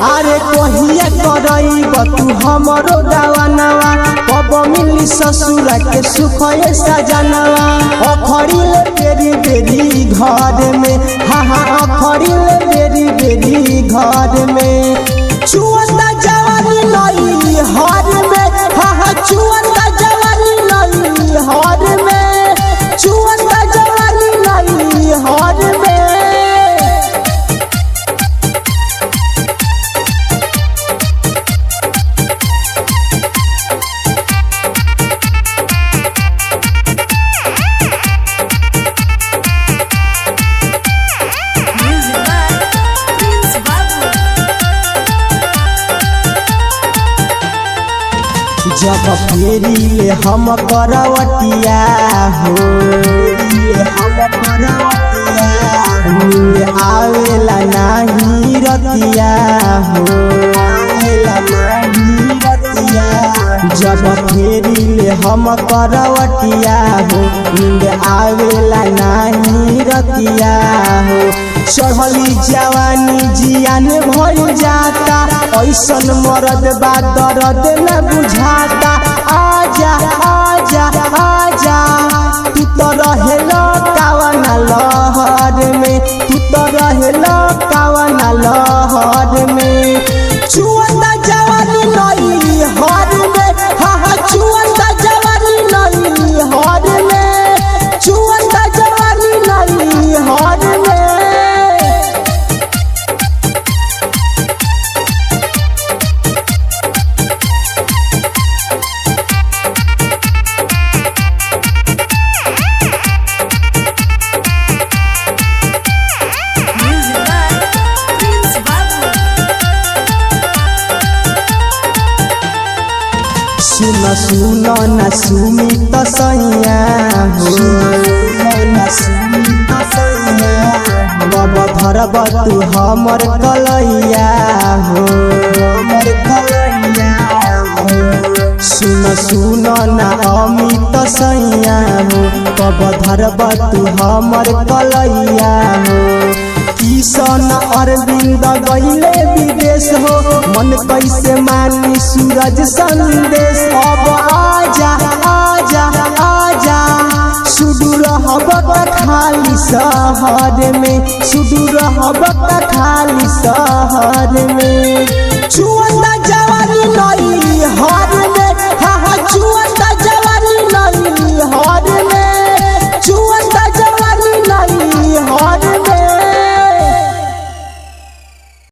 अरे कहिया करईब तू हमरो दावनवा कब मिली ससुर के सुख सजनवा अखड़िले बेरी बेरी घर में हाँ अखड़िले बेरी बेरी घर में चुअता जवानी नई हर में हाँ चुअता जवानी नई हर में चुअता जवानी नई हर में जब फेरी हम करवटिया हो हम करवटिया आवेला नहीं रतिया हो आवेला नहीं रतिया जब फेरी हम करवटिया हो नींद आवेला नहीं रतिया हो चढ़ली जवानी जियान भइल जाता ऐसन मरद बा दर्द न बुझाता आजा आजा आजा तू तो रहेला कावना लहर में तू तो रहेला कावना लहर में चुअता जवानी नई हर में हाँ चुअता जवानी नई हर में चुअता जवानी नई हर में सुन सुन न सुमित सैया हो न सुमित सैया बब धरब तू हमर कलैया हो हमर कलैया हो सुन सुन न अमित सैया हो बब धरब तू हमर कलैया हो किशन अरविंद गईले विदेश हो मन कैसे मानी सूरज संदेश अब आजा आजा आजा सुदूर हब खाली शहर में सुदूर हब खाली शहर में चुअता